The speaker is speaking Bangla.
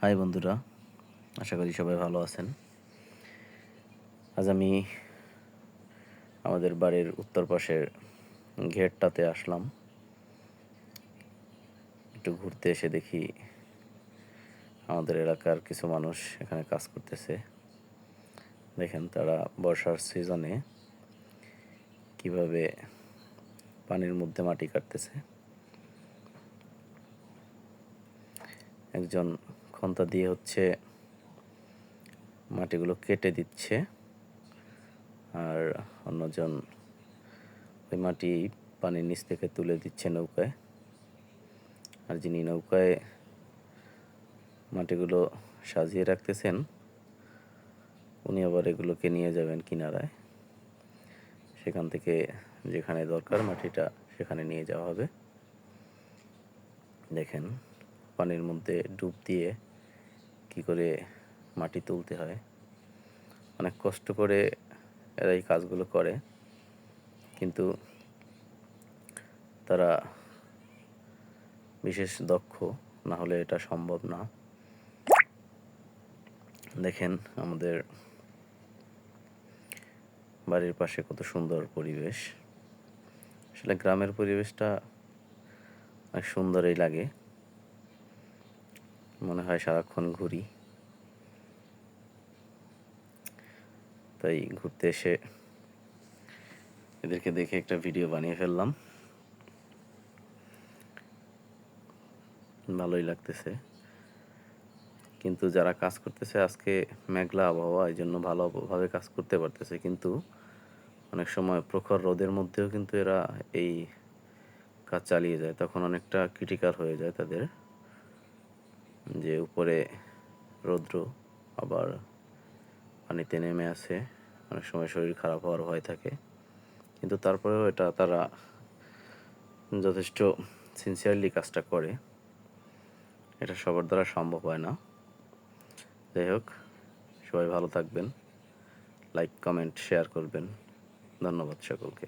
হাই বন্ধুরা, আশা করি সবাই ভালো আছেন। আজ আমি আমাদের বাড়ির উত্তর পাশের ঘেরটাতে আসলাম। একটু ঘুরতে এসে দেখি আমাদের এলাকার কিছু মানুষ এখানে কাজ করতেছে। দেখেন তারা বর্ষার সিজনে কিভাবে পানির মধ্যে মাটি কাটতেছে। একজন খন্তা দিয়ে মাটিগুলো কেটে দিচ্ছে, আর অন্যজন ওই মাটি পানির নিচ থেকে তুলে দিচ্ছে নৌকায়। আর যিনি নৌকায় মাটিগুলো সাজিয়ে রাখতেছেন, উনি আবার এগুলোকে নিয়ে যাবেন কিনারায়। সেখান থেকে যেখানে দরকার মাটিটা সেখানে নিয়ে যাওয়া হবে। দেখেন পানির মধ্যে ডুব দিয়ে কি করে মাটি তুলতে হয়। অনেক কষ্ট করে এরা এই কাজগুলো করে, কিন্তু তারা বিশেষ দক্ষ, না হলে এটা সম্ভব না। দেখেন আমাদের বাড়ির পাশে কত সুন্দর পরিবেশ। আসলে গ্রামের পরিবেশটা অনেক সুন্দরই লাগে, মনে হয় সারাক্ষণ ঘুরি। তাই ঘুরতে এসে এদেরকে দেখে একটা ভিডিও বানিয়ে ফেললাম। ভালোই লাগতেছে, কিন্তু যারা কাজ করতেছে আজকে মেঘলা আবহাওয়া, এই জন্য ভালোভাবে কাজ করতে পারতেছে। কিন্তু অনেক সময় প্রখর রোদের মধ্যেও কিন্তু এরা এই কাজ চালিয়ে যায়, তখন অনেকটা ক্রিটিক্যাল হয়ে যায় তাদের, যে উপরে রৌদ্র আবার পানিতে নেমে আসে, অনেক সময় শরীর খারাপ হওয়ার ভয় থাকে। কিন্তু তারপরেও এটা তারা যথেষ্ট সিনসিয়ারলি কাজটা করে। এটা সবার দ্বারা সম্ভব হয় না। যাই হোক, সবাই ভালো থাকবেন, লাইক কমেন্ট শেয়ার করবেন। ধন্যবাদ সকলকে।